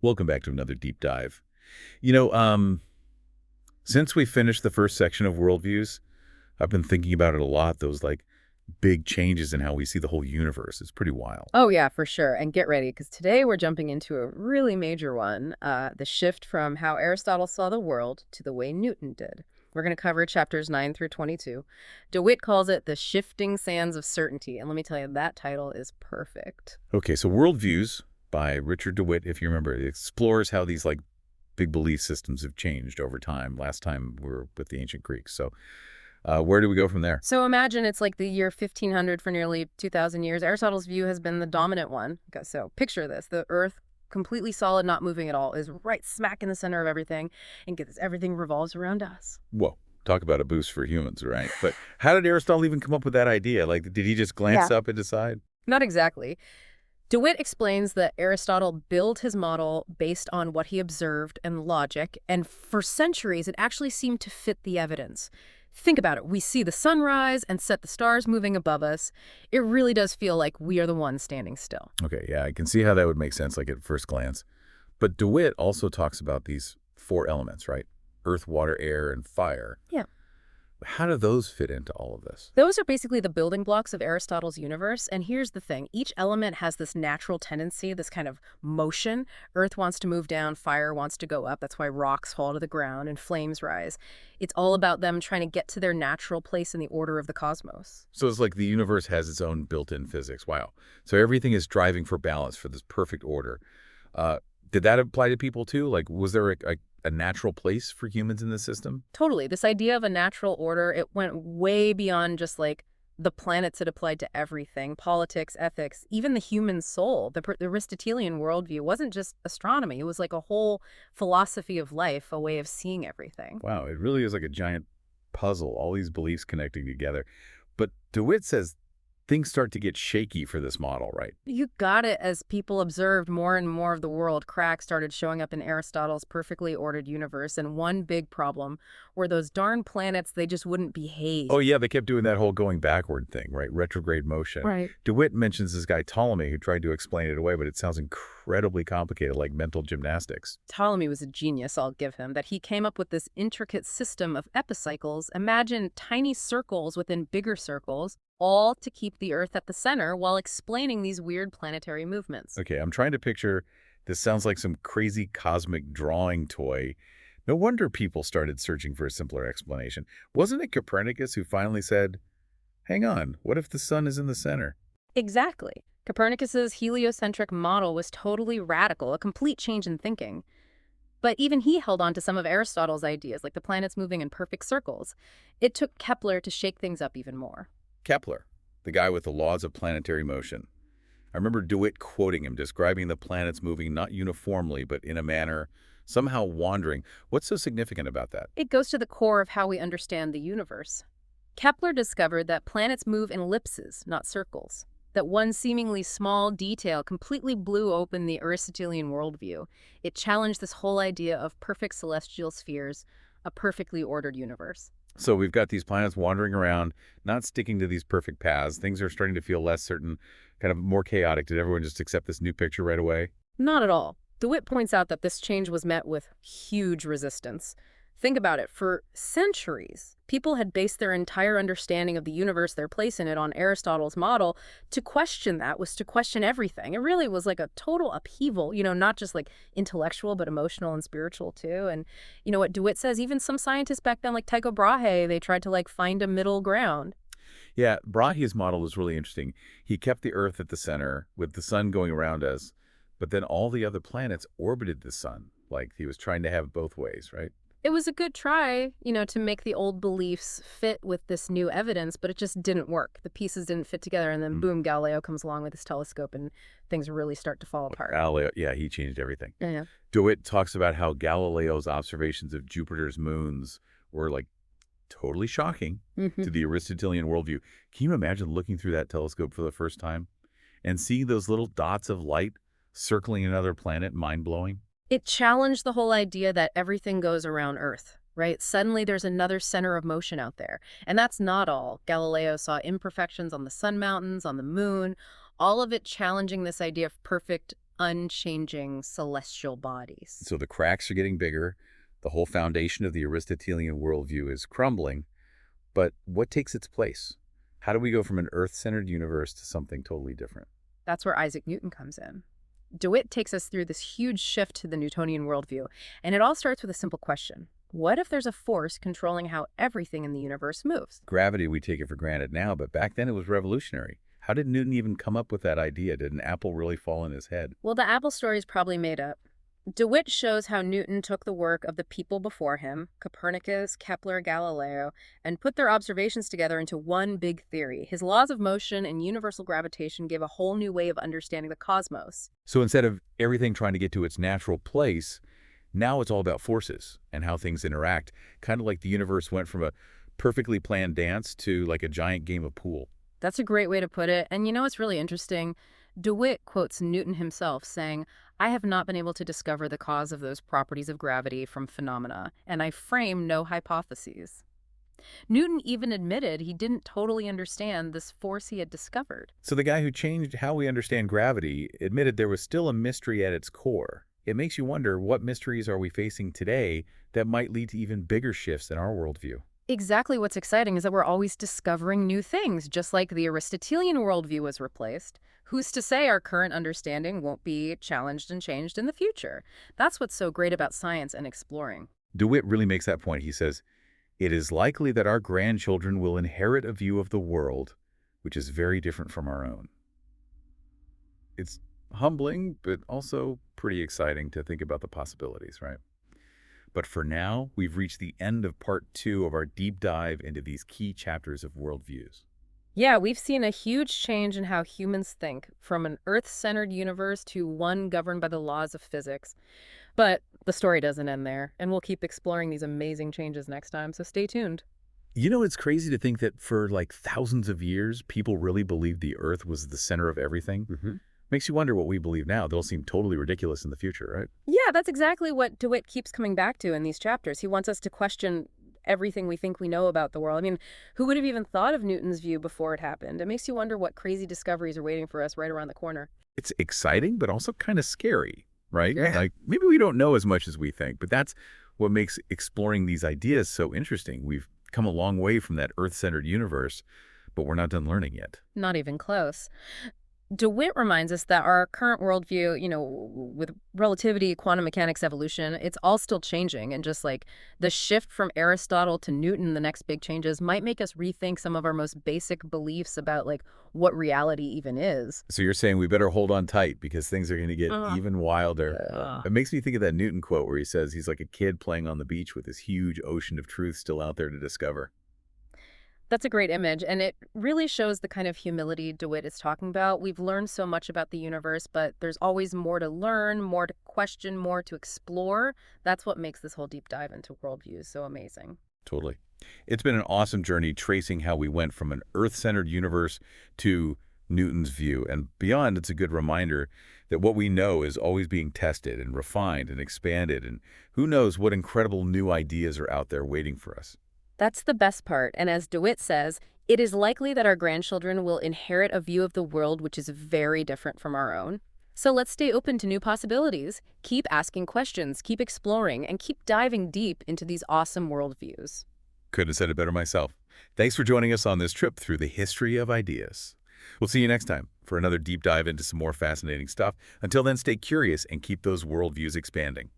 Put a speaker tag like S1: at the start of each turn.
S1: Welcome back to another deep dive. You know, um, since we finished the first section of Worldviews, I've been thinking about it a lot, those big changes in how we see the whole universe. It's pretty wild.
S2: Oh, yeah, for sure. And get ready, because today we're jumping into a really major one, the shift from how Aristotle saw the world to the way Newton did. We're going to cover chapters 9 through 22. DeWitt calls it the shifting sands of certainty. And let me tell you, that title is perfect.
S1: Okay, so Worldviews by Richard DeWitt, if you remember, it explores how these big belief systems have changed over time. Last time we were with the ancient Greeks. So where do we go from there?
S2: So imagine it's like the year 1500 for nearly 2,000 years. Aristotle's view has been the dominant one. Okay, so picture this. The Earth, completely solid, not moving at all, is right smack in the center of everything. And get this, everything revolves around us.
S1: Whoa. Talk about a boost for humans, right? But how did Aristotle even come up with that idea? Did he just glance up and decide?
S2: Not exactly. DeWitt explains that Aristotle built his model based on what he observed and logic, and for centuries it actually seemed to fit the evidence. Think about it. We see the sunrise and set the stars moving above us. It really does feel like we are the ones standing still.
S1: Okay, yeah, I can see how that would make sense, at first glance. But DeWitt also talks about these four elements, right? Earth, water, air, and fire.
S2: Yeah.
S1: How do those fit into all of this?
S2: Those are basically the building blocks of Aristotle's universe. And here's the thing. Each element has this natural tendency, this kind of motion. Earth wants to move down, fire wants to go up. That's why rocks fall to the ground and flames rise. It's all about them trying to get to their natural place in the order of the cosmos.
S1: So it's like the universe has its own built-in physics. Wow. So everything is driving for balance, for this perfect order. Did that apply to people too? Was there a natural place for humans in the system?
S2: Totally. This idea of a natural order, it went way beyond just the planets. It applied to everything: politics, ethics, even the human soul. The Aristotelian worldview wasn't just astronomy. It was like a whole philosophy of life, a way of seeing everything.
S1: Wow, it really is like a giant puzzle, all these beliefs connecting together. But DeWitt says things start to get shaky for this model, right?
S2: You got it. As people observed more and more of the world, cracks started showing up in Aristotle's perfectly ordered universe. And one big problem were those darn planets, they just wouldn't behave.
S1: Oh, yeah, they kept doing that whole going backward thing, right? Retrograde motion.
S2: Right.
S1: DeWitt mentions this guy Ptolemy who tried to explain it away, but it sounds incredibly complicated, like mental gymnastics.
S2: Ptolemy was a genius, I'll give him, that he came up with this intricate system of epicycles. Imagine tiny circles within bigger circles, all to keep the Earth at the center while explaining these weird planetary movements.
S1: Okay, I'm trying to picture, this sounds like some crazy cosmic drawing toy. No wonder people started searching for a simpler explanation. Wasn't it Copernicus who finally said, hang on, what if the sun is in the center?
S2: Exactly. Copernicus's heliocentric model was totally radical, a complete change in thinking. But even he held on to some of Aristotle's ideas, like the planets moving in perfect circles. It took Kepler to shake things up even more.
S1: Kepler, the guy with the laws of planetary motion. I remember DeWitt quoting him, describing the planets moving not uniformly, but in a manner somehow wandering. What's so significant about that?
S2: It goes to the core of how we understand the universe. Kepler discovered that planets move in ellipses, not circles. That one seemingly small detail completely blew open the Aristotelian worldview. It challenged this whole idea of perfect celestial spheres, a perfectly ordered universe.
S1: So we've got these planets wandering around, not sticking to these perfect paths. Things are starting to feel less certain, kind of more chaotic. Did everyone just accept this new picture right away?
S2: Not at all. DeWitt points out that this change was met with huge resistance. Think about it. For centuries, people had based their entire understanding of the universe, their place in it, on Aristotle's model. To question that was to question everything. It really was like a total upheaval, not just intellectual, but emotional and spiritual too. And what DeWitt says, even some scientists back then, like Tycho Brahe, they tried to find a middle ground.
S1: Yeah, Brahe's model was really interesting. He kept the Earth at the center with the sun going around us, but then all the other planets orbited the sun. He was trying to have both ways, right?
S2: It was a good try, to make the old beliefs fit with this new evidence, but it just didn't work. The pieces didn't fit together, and then boom, Galileo comes along with his telescope, and things really start to fall apart.
S1: Galileo, yeah, he changed everything.
S2: Yeah.
S1: DeWitt talks about how Galileo's observations of Jupiter's moons were totally shocking to the Aristotelian worldview. Can you imagine looking through that telescope for the first time and seeing those little dots of light circling another planet? Mind-blowing.
S2: It challenged the whole idea that everything goes around Earth, right? Suddenly there's another center of motion out there. And that's not all. Galileo saw imperfections on the sun mountains, on the moon, all of it challenging this idea of perfect unchanging celestial bodies.
S1: So the cracks are getting bigger. The whole foundation of the Aristotelian worldview is crumbling. But what takes its place? How do we go from an Earth-centered universe to something totally different?
S2: That's where Isaac Newton comes in. DeWitt takes us through this huge shift to the Newtonian worldview, and it all starts with a simple question. What if there's a force controlling how everything in the universe moves?
S1: Gravity, we take it for granted now, but back then it was revolutionary. How did Newton even come up with that idea? Did an apple really fall in his head?
S2: Well, the apple story is probably made up. DeWitt shows how Newton took the work of the people before him, Copernicus, Kepler, Galileo, and put their observations together into one big theory. His laws of motion and universal gravitation gave a whole new way of understanding the cosmos.
S1: So instead of everything trying to get to its natural place, now it's all about forces and how things interact, kind of like the universe went from a perfectly planned dance to like a giant game of pool.
S2: That's a great way to put it. And you know what's really interesting? DeWitt quotes Newton himself saying, "I have not been able to discover the cause of those properties of gravity from phenomena, and I frame no hypotheses." Newton even admitted he didn't totally understand this force he had discovered.
S1: So the guy who changed how we understand gravity admitted there was still a mystery at its core. It makes you wonder, what mysteries are we facing today that might lead to even bigger shifts in our worldview?
S2: Exactly what's exciting is that we're always discovering new things, just like the Aristotelian worldview was replaced. Who's to say our current understanding won't be challenged and changed in the future? That's what's so great about science and exploring.
S1: DeWitt really makes that point. He says, "It is likely that our grandchildren will inherit a view of the world which is very different from our own." It's humbling, but also pretty exciting to think about the possibilities, right? But for now, we've reached the end of part 2 of our deep dive into these key chapters of worldviews.
S2: Yeah, we've seen a huge change in how humans think, from an Earth-centered universe to one governed by the laws of physics. But the story doesn't end there, and we'll keep exploring these amazing changes next time, so stay tuned.
S1: You know, it's crazy to think that for like thousands of years, people really believed the Earth was the center of everything. Makes you wonder what we believe now. They'll seem totally ridiculous in the future, right?
S2: Yeah, that's exactly what DeWitt keeps coming back to in these chapters. He wants us to question everything we think we know about the world. I mean, who would have even thought of Newton's view before it happened? It makes you wonder what crazy discoveries are waiting for us right around the corner.
S1: It's exciting, but also kind of scary, right?
S2: Yeah.
S1: Like, maybe we don't know as much as we think, but that's what makes exploring these ideas so interesting. We've come a long way from that Earth-centered universe, but we're not done learning yet.
S2: Not even close. DeWitt reminds us that our current worldview, with relativity, quantum mechanics, evolution, it's all still changing. And just like the shift from Aristotle to Newton, the next big changes might make us rethink some of our most basic beliefs about like what reality even is.
S1: So you're saying we better hold on tight because things are going to get even wilder. It makes me think of that Newton quote where he says he's like a kid playing on the beach with this huge ocean of truth still out there to discover.
S2: That's a great image, and it really shows the kind of humility DeWitt is talking about. We've learned so much about the universe, but there's always more to learn, more to question, more to explore. That's what makes this whole deep dive into worldviews so amazing.
S1: Totally. It's been an awesome journey tracing how we went from an Earth-centered universe to Newton's view. And beyond, it's a good reminder that what we know is always being tested and refined and expanded. And who knows what incredible new ideas are out there waiting for us.
S2: That's the best part, and as DeWitt says, it is likely that our grandchildren will inherit a view of the world which is very different from our own. So let's stay open to new possibilities, keep asking questions, keep exploring, and keep diving deep into these awesome worldviews.
S1: Couldn't have said it better myself. Thanks for joining us on this trip through the history of ideas. We'll see you next time for another deep dive into some more fascinating stuff. Until then, stay curious and keep those worldviews expanding.